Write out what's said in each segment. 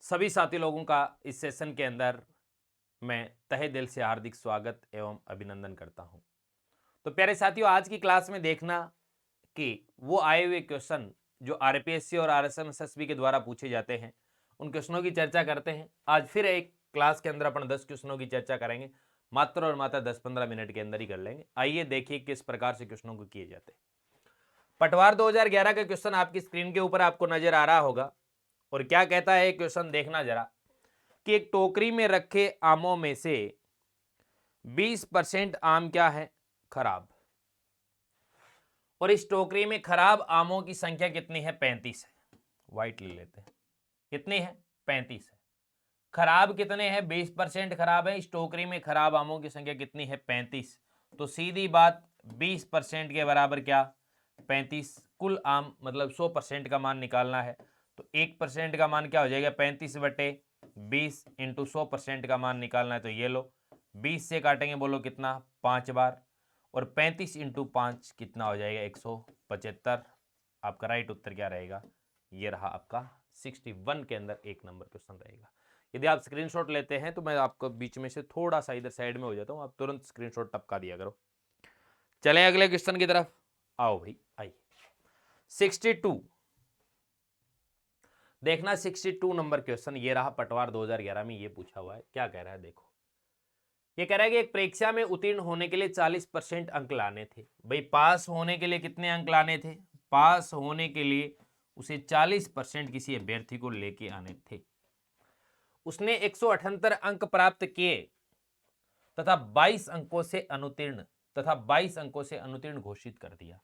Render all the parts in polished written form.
सभी साथी लोगों का इस सेशन के अंदर मैं तहे दिल से हार्दिक स्वागत एवं अभिनंदन करता हूं। तो प्यारे साथियों, आज की क्लास में देखना कि वो आए हुए क्वेश्चन जो आरपीएससी और आरएसएमएसएसबी के द्वारा पूछे जाते हैं, उन क्वेश्चनों की चर्चा करते हैं। आज फिर एक क्लास के अंदर अपन 10 क्वेश्चनों की चर्चा करेंगे, मात्र और मात्र 10-15 मिनट के अंदर ही कर लेंगे। आइए देखिए किस प्रकार से क्वेश्चनों को किए जाते हैं। पटवार 2011 का क्वेश्चन आपकी स्क्रीन के ऊपर आपको नजर आ रहा होगा। और क्या कहता है क्वेश्चन, देखना जरा कि एक टोकरी में रखे आमों में से 20% आम क्या है, खराब। और इस टोकरी में खराब आमों की संख्या कितनी है, 35 है। व्हाइट ले लेते हैं, कितनी है, 35 है। खराब कितने हैं, 20% खराब है। इस टोकरी में खराब आमों की संख्या कितनी है, 35। तो सीधी बात 20% के बराबर क्या, 35। कुल आम मतलब 100% का मान निकालना है। तो 1% का मान क्या हो जाएगा, 35/20 इंटू 100% का मान निकालना है। तो ये लो 20 से काटेंगे, बोलो कितना, 5 बार। और 35 इंटू 5 कितना हो जाएगा, 175। आपका राइट उत्तर क्या रहेगा, ये रहा आपका 61 के अंदर 1 नंबर क्वेश्चन रहेगा। यदि आप स्क्रीनशॉट लेते हैं तो मैं आपको बीच में से थोड़ा सा इधर साइड में हो जाता हूं, आप तुरंत स्क्रीनशॉट टपका दिया करो। चलें अगले क्वेश्चन की तरफ, आओ भाई आइए। 62 देखना, 62 नंबर क्वेश्चन ये रहा, पटवार 2011 में ये पूछा हुआ है। क्या कह रहा है देखो, ये कह रहा है कि एक परीक्षा में उत्तीर्ण होने के लिए 40% अंक लाने थे। भाई पास होने के लिए कितने अंक लाने थे, पास होने के लिए उसे 40% किसी अभ्यर्थी को लेके आने थे। उसने 178 अंक प्राप्त किए तथा 22 अंकों से अनुत्तीर्ण घोषित कर दिया।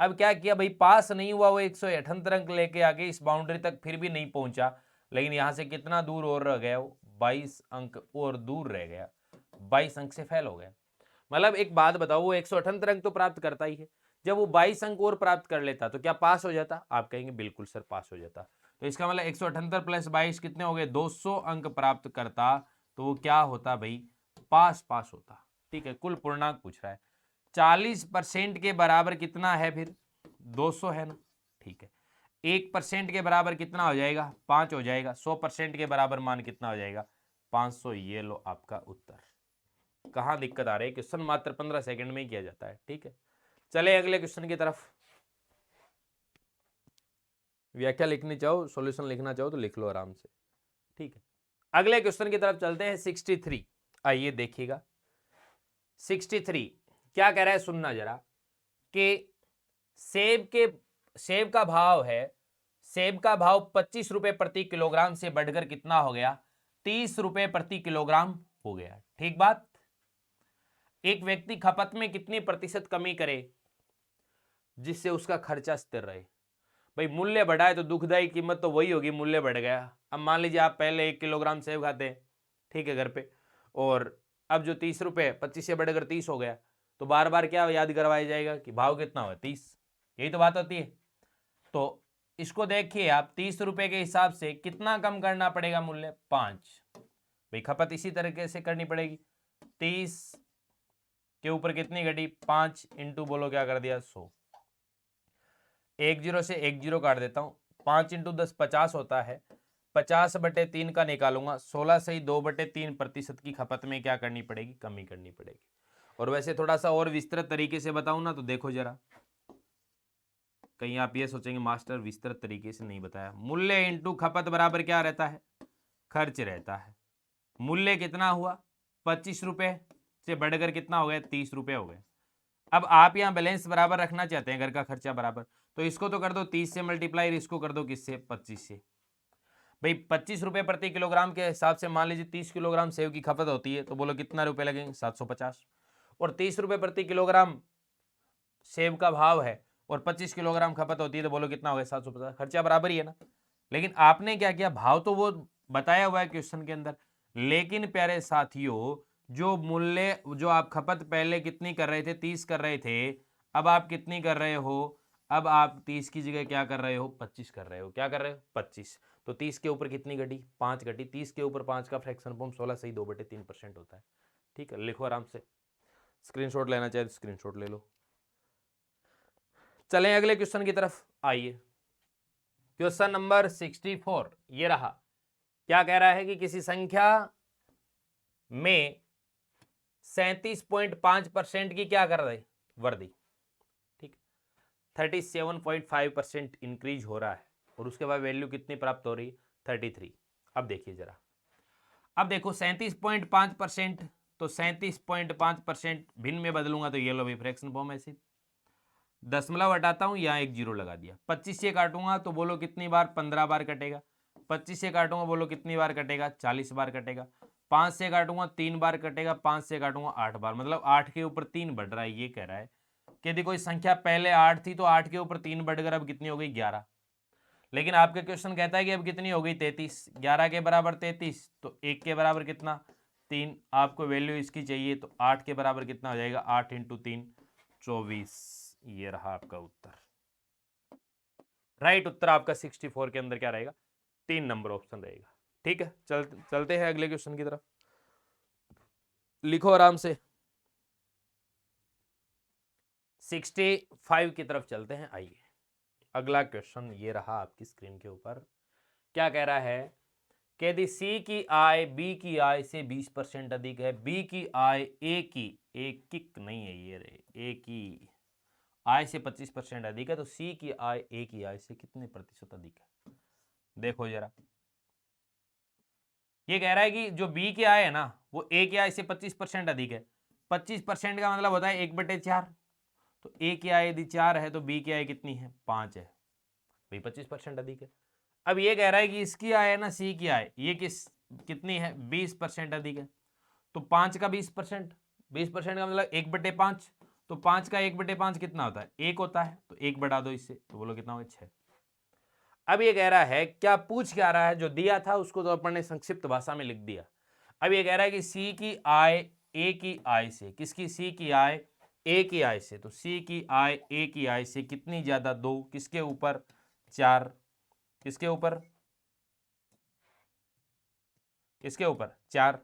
अब क्या किया भाई, पास नहीं हुआ, वो 178 अंक लेके आगे इस बाउंड्री तक फिर भी नहीं पहुंचा, लेकिन यहां से कितना दूर और रह गया, वो 22 अंक और दूर रह गया, 22 अंक से फेल हो गया। मतलब एक बात बताओ, वो 178 अंक तो प्राप्त करता ही है, जब वो 22 अंक और प्राप्त कर लेता तो क्या पास हो जाता, आप कहेंगे बिल्कुल सर पास हो जाता। तो इसका मतलब 178 प्लस 22 कितने हो गए, 200 अंक प्राप्त करता, तो वो क्या होता भाई, पास होता। ठीक है, कुल पूर्णांक पूछ रहा है। 40% के बराबर कितना है फिर, 200 है ना। ठीक है, 1% के बराबर कितना हो जाएगा, 5 हो जाएगा। 100% के बराबर मान कितना हो जाएगा, 500। ये लो आपका उत्तर। कहां दिक्कत आ रही है, क्वेश्चन मात्र 15 सेकंड में ही किया जाता है। ठीक है, चले अगले क्वेश्चन की तरफ। व्याख्या लिखनी चाहो, सॉल्यूशन लिखना चाहो तो लिख लो आराम से। ठीक है, अगले क्वेश्चन की तरफ चलते हैं। 63 आइए देखिएगा। 63 क्या कह रहा है, सुनना जरा कि सेब का भाव है, सेब का भाव 25 रुपए प्रति किलोग्राम से बढ़कर कितना हो गया, 30 रुपए प्रति किलोग्राम हो गया। ठीक बात। एक व्यक्ति खपत में कितनी प्रतिशत कमी करे जिससे उसका खर्चा स्थिर रहे। भाई मूल्य बढ़ा है तो दुखदायी कीमत तो वही होगी, मूल्य बढ़ गया। अब मान लीजिए आप पहले 1 किलोग्राम सेब खाते हैं, ठीक है, घर पे, और अब जो 30 रुपए 25 से बढ़कर 30 हो गया, तो बार बार क्या याद करवाया जाएगा कि भाव कितना हुआ, 30। यही तो बात होती है। तो इसको देखिए आप, 30 रुपए के हिसाब से कितना कम करना पड़ेगा मूल्य, 5। भाई खपत इसी तरीके से करनी पड़ेगी। 30 के ऊपर कितनी घटी, 5 इंटू बोलो क्या कर दिया, 100। एक जीरो से एक जीरो काट देता हूं, 5 इंटू 10 50 होता है। 50/3 का निकालूंगा, 16 से ही 2/3% की खपत में क्या करनी पड़ेगी, कमी करनी पड़ेगी। और वैसे थोड़ा सा और विस्तृत तरीके से बताऊं ना, तो देखो जरा, कहीं आप ये सोचेंगे मास्टर विस्तृत तरीके से नहीं बताया। मूल्य इंटू खपत बराबर क्या रहता है, खर्च रहता है। मूल्य कितना हुआ, 25 रुपए से बढ़कर कितना हो गया, 30 रुपए हो गए। अब आप यहाँ बैलेंस बराबर रखना चाहते हैं, घर का खर्चा बराबर, तो इसको तो कर दो 30 से मल्टीप्लाई, इसको कर दो किससे, 25 से। भाई 25 रुपए प्रति किलोग्राम के हिसाब से मान लीजिए 30 किलोग्राम सेव की खपत होती है, तो बोलो कितना रुपए लगेंगे, 750। और 30 रुपए प्रति किलोग्राम सेब का भाव है और 25 किलोग्राम खपत होती है, तो बोलो कितना हो गया, 750। खर्चा बराबर ही है ना। लेकिन आपने क्या किया, भाव तो वो बताया हुआ है क्वेश्चन के अंदर, लेकिन प्यारे साथियों जो मूल्य, जो आप खपत पहले कितनी कर रहे थे, 30 कर रहे थे, अब आप कितनी कर रहे हो, अब आप 30 की जगह क्या कर रहे हो, 25 कर रहे हो। क्या कर रहे हो, 25। तो 30 के ऊपर कितनी घटी, 5 घटी। 30 के ऊपर 5 का फ्रैक्शन फॉर्म 16 से ही 2/3% होता है। ठीक है, लिखो आराम से, स्क्रीनशॉट लेना चाहे तो स्क्रीनशॉट ले लो। चलें अगले क्वेश्चन की तरफ, आइए। क्वेश्चन नंबर 64 ये रहा क्या कह रहा है कि किसी संख्या में 37.5% की क्या कर रहे वर्दी, ठीक, 37.5% इंक्रीज हो रहा है और उसके बाद वैल्यू कितनी प्राप्त हो रही है 33। अब देखिए जरा, अब देखो 37.5%, तो 37.5% भिन्न में बदलूंगा तो ये लो भी फ्रैक्शन फॉर्म ऐसे, दशमलव हटाता हूं यहाँ एक जीरो लगा दिया। 25 से काटूंगा तो बोलो कितनी बार, 15 बार कटेगा। 25 से काटूंगा बोलो कितनी बार कटेगा, 40 बार कटेगा। 5 से काटूंगा 3 बार कटेगा, 5 से काटूंगा 8 बार, मतलब 8 के ऊपर 3 बढ़ रहा है। ये कह रहा है कि यदि कोई संख्या पहले 8 थी तो 8 के ऊपर 3 बढ़कर अब कितनी हो गई 11। लेकिन आपका क्वेश्चन कहता है कि अब कितनी हो गई 33। 11 के बराबर 33 तो 1 के बराबर कितना 3। आपको वैल्यू इसकी चाहिए तो 8 के बराबर कितना हो जाएगा, 8 इंटू 3 24। ये रहा आपका उत्तर। राइट उत्तर आपका 64 के अंदर क्या रहेगा, 3 नंबर ऑप्शन रहेगा। ठीक है, चलते हैं अगले क्वेश्चन की तरफ। लिखो आराम से, 65 की तरफ चलते हैं। आइए अगला क्वेश्चन ये रहा आपकी स्क्रीन के ऊपर। क्या कह रहा है कि यदि सी की आय बी की आय से 20% अधिक है, बी की आय ए की नहीं है ये रे, ए की आय से 25% अधिक है, तो सी की आय ए की आय से कितने प्रतिशत अधिक है। देखो जरा, ये कह रहा है कि जो बी की आय है ना वो ए की आय से 25% अधिक है। 25% का मतलब होता है 1/4। तो ए की आय यदि 4 है तो बी की आय कितनी है 5 है, भाई 25% अधिक है। अब ये कह रहा है कि इसकी आय है ना सी की आय, ये कितनी है 20% अधिक है। तो 5 का 20%, 20% का मतलब 1/5। तो 5 का 1/5 कितना होता है 1 होता है, तो 1 बढ़ा दो इससे तो बोलो कितना होगा 6। अब ये कह रहा है, क्या पूछ क्या रहा है, जो दिया था उसको तो अपन ने संक्षिप्त भाषा में लिख दिया। अब ये कह रहा है कि सी की आय ए की आय से, किसकी, सी की आय ए की आय से, तो सी की आय ए की आय से कितनी ज्यादा, 2, किसके ऊपर 4, किसके ऊपर, किसके ऊपर 4।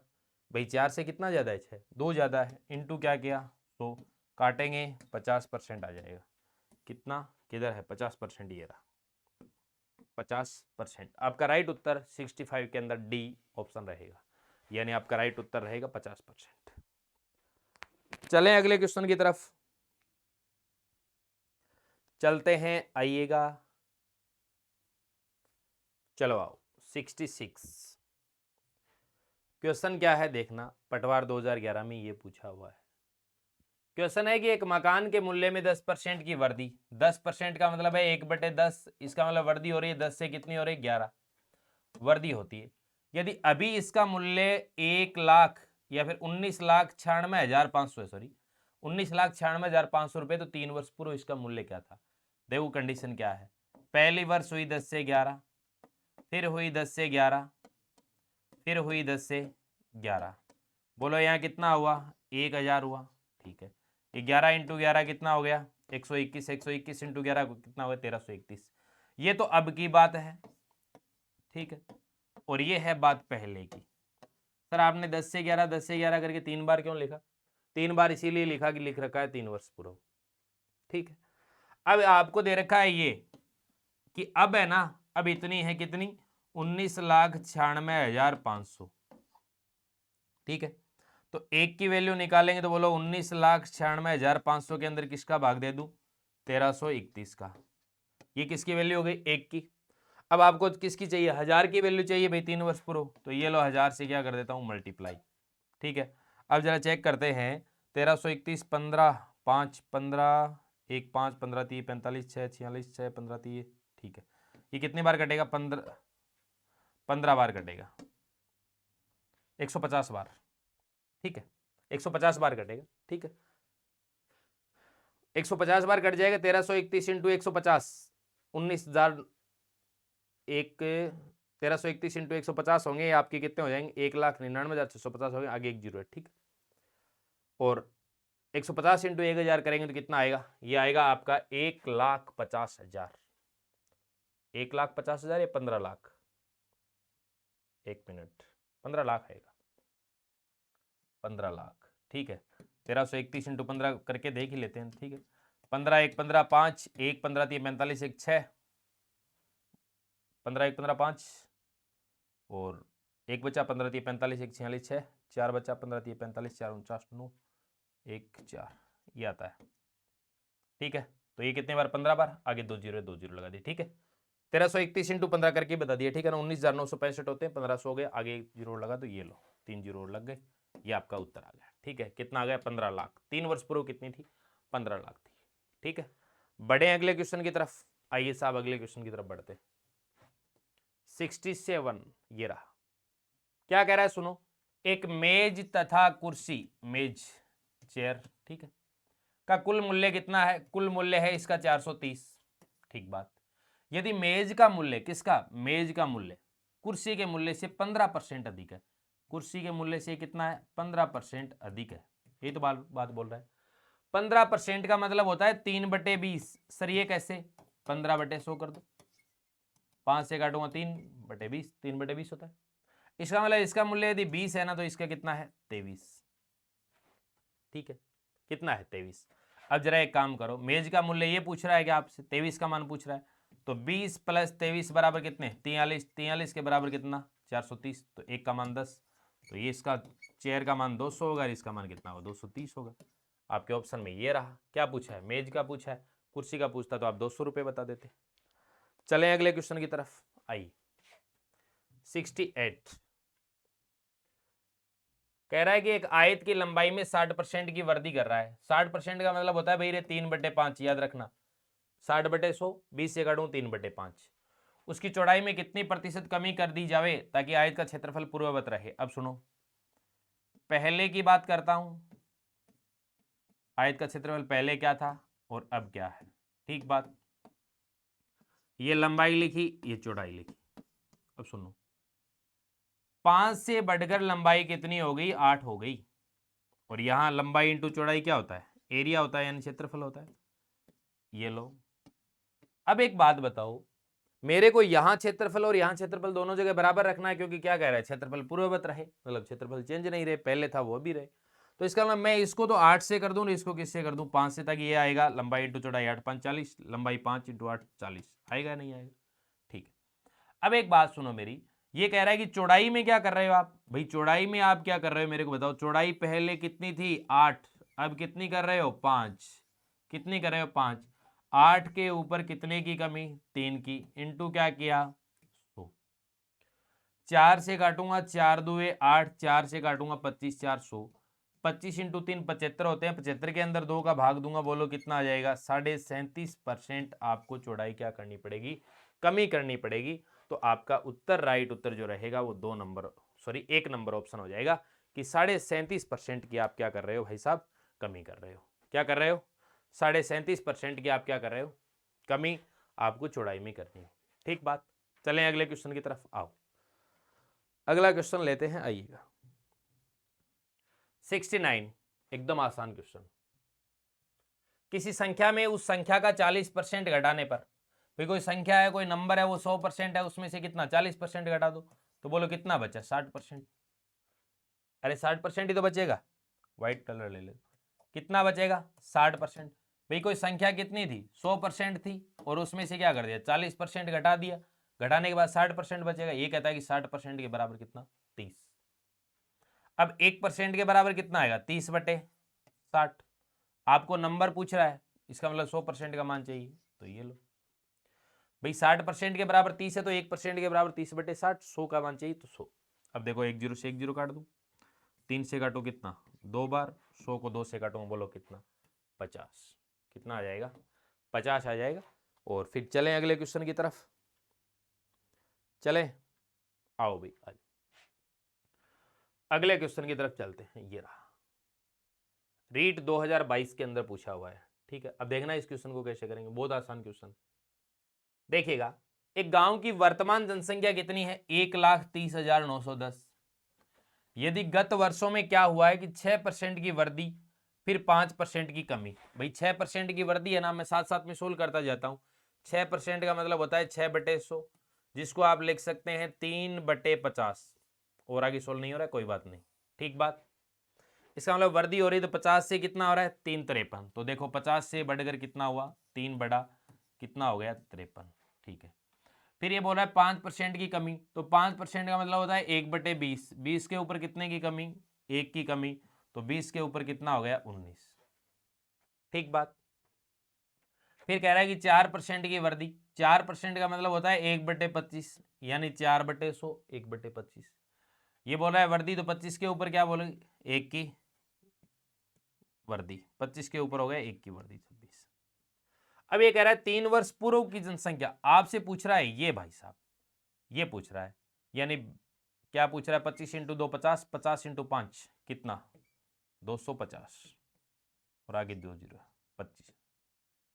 भाई 4 से कितना ज्यादा है 6, 2 ज्यादा है, इंटू क्या किया तो काटेंगे 50% आ जाएगा। कितना, किधर है 50%, ये रहा 50%। आपका राइट उत्तर 65 के अंदर डी ऑप्शन रहेगा, यानी आपका राइट उत्तर रहेगा 50%। चलें अगले क्वेश्चन की तरफ चलते हैं, आइएगा, चलो आओ। 66 क्वेश्चन क्या है देखना, पटवार 2011 में ये पूछा हुआ है। क्वेश्चन है कि एक मकान के मूल्य में 10% की वृद्धि, 10% का मतलब है 1/10, इसका मतलब वृद्धि हो रही है 10 से कितनी हो रही है 11 वृद्धि होती है। यदि अभी इसका मूल्य 1 लाख या फिर 19,96,500 है, सॉरी 19,96,500 रुपए, तो 3 वर्ष पूर्व इसका मूल्य क्या था। देखो कंडीशन क्या है, पहली वर्ष हुई 10 से 11, फिर हुई 10 से 11, फिर हुई 10 से 11, बोलो यहाँ कितना हुआ 1,000 हुआ। ठीक है, 11 इंटू 11 कितना हो गया 121, 121 इंटू 11 कितना हो गया 1331। ये तो अब की बात है, ठीक है, और ये है बात पहले की। सर आपने 10 से 11 10 से 11 करके 3 बार क्यों लिखा, 3 बार इसीलिए लिखा कि लिख रखा है 3 वर्ष पूर्व। ठीक है, अब आपको दे रखा है ये कि अब है ना, अब इतनी है कितनी 19,96,500। ठीक है, तो एक की वैल्यू निकालेंगे तो बोलो 19,96,500 के अंदर किसका भाग दे दूं 1331 का। ये किसकी वैल्यू हो गई एक की। अब आपको किसकी चाहिए 1000 की वैल्यू चाहिए भाई 3 वर्ष पूर्व, तो ये लो 1000 से क्या कर देता हूँ मल्टीप्लाई। ठीक है, अब जरा चेक करते हैं 1331 15 5 15 1 5 15 30 45 6 46 6 15 30। ठीक है, ये कितनी बार कटेगा 15 बार कटेगा 150 बार। ठीक है, 150 बार कटेगा। ठीक है, 150 बार कट जाएगा 1331 इंटू 150 19,000 एक 1331 इंटू 150 होंगे, आपके कितने हो जाएंगे 1,99,650 हो गए, आगे एक जीरो है। ठीक, और 150 इंटू 1,000 करेंगे तो कितना आएगा, ये आएगा आपका 1,50,000। 1,50,000 या 15 लाख, एक मिनट 15 लाख आएगा 15 लाख। ठीक है, 1331 इंटू 15 करके देख ही लेते हैं। ठीक है, 15 1 15 5 1 15 3 45 1 6 15 1 15 5 और एक बचा 15 3 45, एक 46 6, 4 बचा 15 3 45, 4 49 9, 1 4, ये आता है। ठीक है, तो ये कितने बार? 15 बार। आगे 2 जीरो 2 जीरो लगा दिए। ठीक है, 1331 इंटू 15 करके बता दिया। ठीक है ना, 19,965 होते हैं, 1500 हो गए, आगे एक जीरो लगा तो ये लो 3 जीरो लग गए, ये आपका उत्तर आ गया। ठीक है, कितना आ गया? 15 लाख। 3 वर्ष पूर्व कितनी थी? 15 लाख थी। ठीक है, बढ़े अगले क्वेश्चन की तरफ। आइए साहब अगले क्वेश्चन की तरफ बढ़ते। 67 ये रहा। क्या कह रहा है सुनो, एक मेज तथा कुर्सी, मेज चेयर, ठीक है, का कुल मूल्य कितना है? कुल मूल्य है इसका 430। ठीक बात। यदि मेज का मूल्य, किसका? मेज का मूल्य कुर्सी के मूल्य से 15% अधिक है, कुर्सी के मूल्य से कितना है? 15% अधिक है। ये तो बात बोल रहा है। 15% का मतलब होता है 3/20। सर ये कैसे? 15/100 कर दो, 5 से काटूंगा 3/20, 3/20 होता है। इसका मतलब इसका मूल्य यदि 20 है ना, तो इसका कितना है? 23। ठीक है, कितना है? 23। अब जरा एक काम करो, मेज का मूल्य ये पूछ रहा है कि आपसे 23 का मान पूछ रहा है, तो 20 + 23 बराबर कितने? 43। 43 के बराबर कितना? 430। तो एक का मान 10, तो ये इसका चेयर का मान 200 होगा, इसका मान कितना होगा? 230 होगा। आपके ऑप्शन में ये रहा। क्या पूछा है? मेज का पूछा है। कुर्सी का पूछता तो आप 200 रुपये बता देते। चले अगले क्वेश्चन की तरफ। आइए 68 कह रहा है कि एक आयत की लंबाई में 60% की वृद्धि कर रहा है। 60% का मतलब होता है भाई 3/5, याद रखना। 60/100, 20 से काटूं 3/5। उसकी चौड़ाई में कितनी प्रतिशत कमी कर दी जावे ताकि आयत का क्षेत्रफल पूर्ववत रहे? अब सुनो, पहले की बात करता हूं, आयत का क्षेत्रफल पहले क्या था और अब क्या है। ठीक बात, ये लंबाई लिखी, ये चौड़ाई लिखी। अब सुनो, 5 से बढ़कर लंबाई कितनी हो गई? 8 हो गई। और यहां लंबाई इंटू चौड़ाई क्या होता है? एरिया होता है, यानी क्षेत्रफल होता है। ये लो। अब एक बात बताओ, मेरे को यहां क्षेत्रफल और यहां क्षेत्रफल दोनों जगह बराबर रखना है, क्योंकि क्या कह रहा है? क्षेत्रफल पूर्ववत रहे, मतलब क्षेत्रफल चेंज नहीं रहे, पहले था वो भी रहे। तो इसका मतलब मैं इसको तो 8 से कर दूं, इसको किससे कर दूं? 5 से, ताकि ये आएगा लंबाई इंटू चौड़ाई 8 5 40, लंबाई 5 इंटू 8 40। आएगा नहीं आएगा? ठीक है। अब एक बात सुनो मेरी, ये कह रहा है कि चौड़ाई में क्या कर रहे हो आप? भाई चौड़ाई में आप क्या कर रहे हो मेरे को बताओ। चौड़ाई पहले कितनी थी? 8, अब कितनी कर रहे हो? 5। कितनी कर रहे हो? 5। 8 के ऊपर कितने की कमी? 3 की, इंटू क्या किया? 100। 4 से काटूंगा 4 दुए 8, 4 से काटूंगा 25, 400। 25 इंटू 3 75 होते हैं, 75 के अंदर 2 का भाग दूंगा, बोलो कितना आ जाएगा? 37.5% आपको चौड़ाई क्या करनी पड़ेगी? कमी करनी पड़ेगी। तो आपका उत्तर, राइट उत्तर जो रहेगा वो 2 नंबर, सॉरी 1 नंबर ऑप्शन हो जाएगा कि 37.5% की आप क्या कर रहे हो भाई साहब? कमी कर रहे हो। क्या कर रहे हो? 37.5% की आप क्या कर रहे हो? कमी आपको चौड़ाई में करनी है। ठीक बात। चलें अगले क्वेश्चन की तरफ। आओ अगला क्वेश्चन लेते हैं, आइएगा 69, एकदम आसान क्वेश्चन। किसी संख्या में उस संख्या का 40% घटाने पर, भाई कोई संख्या है, कोई नंबर है, वो 100% है, उसमें से कितना? 40% घटा दो, तो बोलो कितना बचा? 60%। अरे 60% ही तो बचेगा, व्हाइट कलर ले लो। कितना बचेगा? 60%। भाई कोई संख्या कितनी थी? 100% थी, और उसमें से क्या कर दिया? 40% घटा दिया, घटाने के बाद 60% बचेगा। ये कहता है कि 60% के बराबर कितना? 30। अब 1% के बराबर कितना आएगा? 30/60। आपको नंबर पूछ रहा है, इसका मतलब 100% का मान चाहिए, तो ये लो भाई। 60% के बराबर 30 है, तो 1% के बराबर 30/60। 100 का मान चाहिए तो 100। अब देखो 1 0 से 1 0 काट दूं, 3 से काटो कितना? 2 बार। 100 को 2 से काटूंगा, बोलो कितना? 50। कितना आ जाएगा? 50 आ जाएगा। और फिर चलें अगले क्वेश्चन की तरफ। चलें, आओ भाई आज अगले क्वेश्चन की तरफ चलते हैं। ये रहा, रीट 2022 के अंदर पूछा हुआ है। ठीक है, अब देखना इस क्वेश्चन को कैसे करेंगे, बहुत आसान क्वेश्चन। देखिएगा, एक गांव की वर्तमान जनसंख्या कितनी है? 1,30,910। यदि गत वर्षों में क्या हुआ है कि 6% की वृद्धि, फिर 5% की कमी। भाई 6% की वृद्धि है ना, मैं साथ साथ में सोल्व करता जाता हूं। 6% का मतलब होता है 6/100, जिसको आप लिख सकते हैं 3/50। और आगे सोल्व नहीं हो रहा है, कोई बात नहीं। ठीक बात। इसका मतलब वृद्धि हो रही है, तो 50 से कितना हो रहा है? 353। तो देखो 50 से बढ़कर कितना हुआ? 3 बड़ा कितना हो गया? 53। ठीक है, फिर ये बोल रहा है 5% की कमी, तो 5% का मतलब होता है 1/20, 20 के ऊपर कितने की कमी, 1 की कमी, तो 20 के ऊपर कितना हो गया 19। ठीक बात। फिर कह रहा है कि 4% की वर्दी, 4% का मतलब होता है 1/25, यानी 4/100, 1/25। ये बोल रहा है वर्दी, तो 25 के ऊपर क्या बोलेंगे, 1 की वर्दी, 25 के ऊपर हो गया 1 की वर्दी, 26। अब ये कह रहा है 3 वर्ष पूर्व की जनसंख्या, आपसे पूछ रहा है ये भाई साहब, ये पूछ रहा है, यानी क्या पूछ रहा है, 25 × 2 50, 50 × 5 कितना 250, और आगे 2 जीरो 25,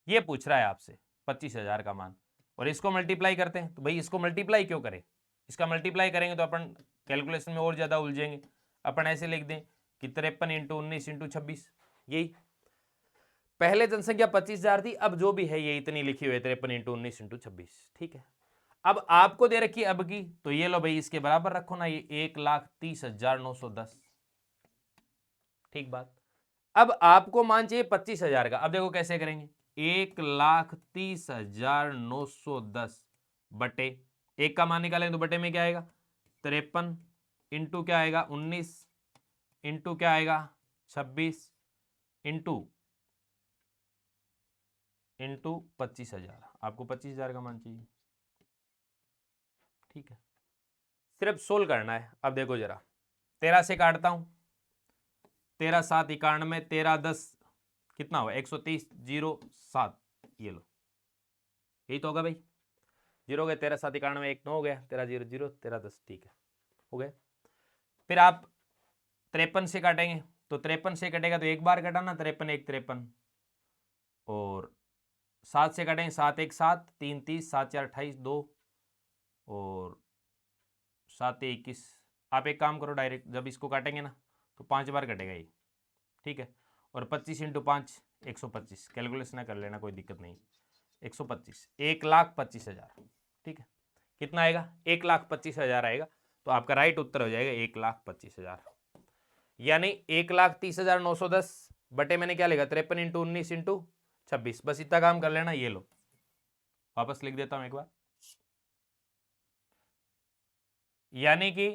ये पूछ रहा है आपसे 25,000 का मान, और इसको मल्टीप्लाई करते हैं, तो भाई इसको मल्टीप्लाई क्यों करें, इसका मल्टीप्लाई करेंगे तो अपन कैलकुलेशन में और ज़्यादा उलझेंगे। अपन ऐसे लिख दें कि 53 × 19 × 26, यही पहले जनसंख्या 25,000 थी, अब जो भी है ये इतनी लिखी हुई है 53 × 19 × 26, ठीक है। अब आपको दे रखी अब की, तो ये लो भाई इसके बराबर रखो ना, ये 1,30,910, ठीक बात। अब आपको मान चाहिए 25,000 का, अब देखो कैसे करेंगे, 1,30,910 बटे, एक का मान निकालेंगे तो बटे में क्या आएगा 53, इंटू क्या आएगा 19, इंटू क्या आएगा 26, इंटू 25,000, आपको 25,000 का मान चाहिए, ठीक है। सिर्फ सोल्व करना है। अब देखो जरा, 13 से काटता हूं, 13 7 91, 13 10 कितना हुआ 130, 0 7, ये लो, यही तो होगा भाई, 0 हो गया, 13 7 91, 1 9 हो गया, 13 0 0, 13 10, ठीक है, हो गए। फिर आप 53 से काटेंगे, तो 53 से कटेगा तो एक बार कटा ना, 53 1 53, और 7 से काटेंगे, 7 1 7, 3 30, 7 4 28, 2 और 7 21। आप एक काम करो, डायरेक्ट जब इसको काटेंगे ना तो 5 बार कटेगा ये, ठीक है। और 25 × 5 125, कैलकुलेशन कर लेना, कोई दिक्कत नहीं, 125, 1,25,000, ठीक है। कितना आएगा 1,25,000 आएगा, तो आपका राइट उत्तर हो जाएगा 1,25,000, यानी 1,30,910 बटे मैंने क्या लिखा 53 × 19 × 26, बस इतना काम कर लेना। ये लो वापस लिख देता हूं एक बार, यानी कि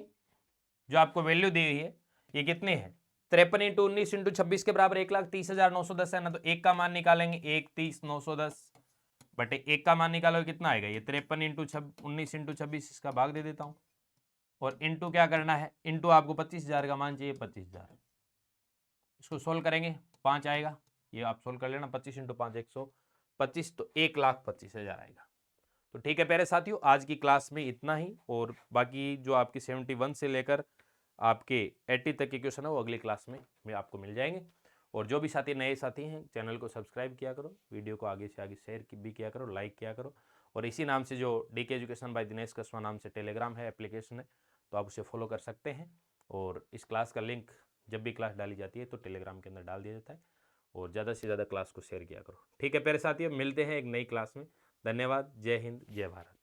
जो आपको वैल्यू दी हुई है ये कितनी है 53 × 19 × 26 के बराबर 1,30,910 है ना, तो एक का मान निकालेंगे 1,30,910 बटे एक का मान निकालो कितना आएगा, ये 53 × 19 × 26, इसका भाग दे देता हूं, और इंटू क्या करना है, इंटू आपको 25,000 का मान चाहिए 25,000, इसको सोल्व करेंगे 5 आएगा, ये आप सोल्व कर लेना, 25 × 5 125, तो 1,25,000 आएगा। तो ठीक है प्यारे साथियों, आज की क्लास में इतना ही, और बाकी जो आपकी 71 से लेकर आपके 80 तक के क्वेश्चन है वो अगली क्लास में आपको मिल जाएंगे। और जो भी साथी नए साथी हैं चैनल को सब्सक्राइब किया करो, वीडियो को आगे से आगे शेयर भी किया करो, लाइक किया करो, और इसी नाम से जो DK education by Dinesh Kaswan नाम से टेलीग्राम है, एप्लीकेशन है, तो आप उसे फॉलो कर सकते हैं। और इस क्लास का लिंक जब भी क्लास डाली जाती है तो टेलीग्राम के अंदर डाल दिया जाता है, और ज़्यादा से ज़्यादा क्लास को शेयर किया करो। ठीक है प्यारे साथियों, मिलते हैं एक नई क्लास में। धन्यवाद। जय हिंद, जय भारत।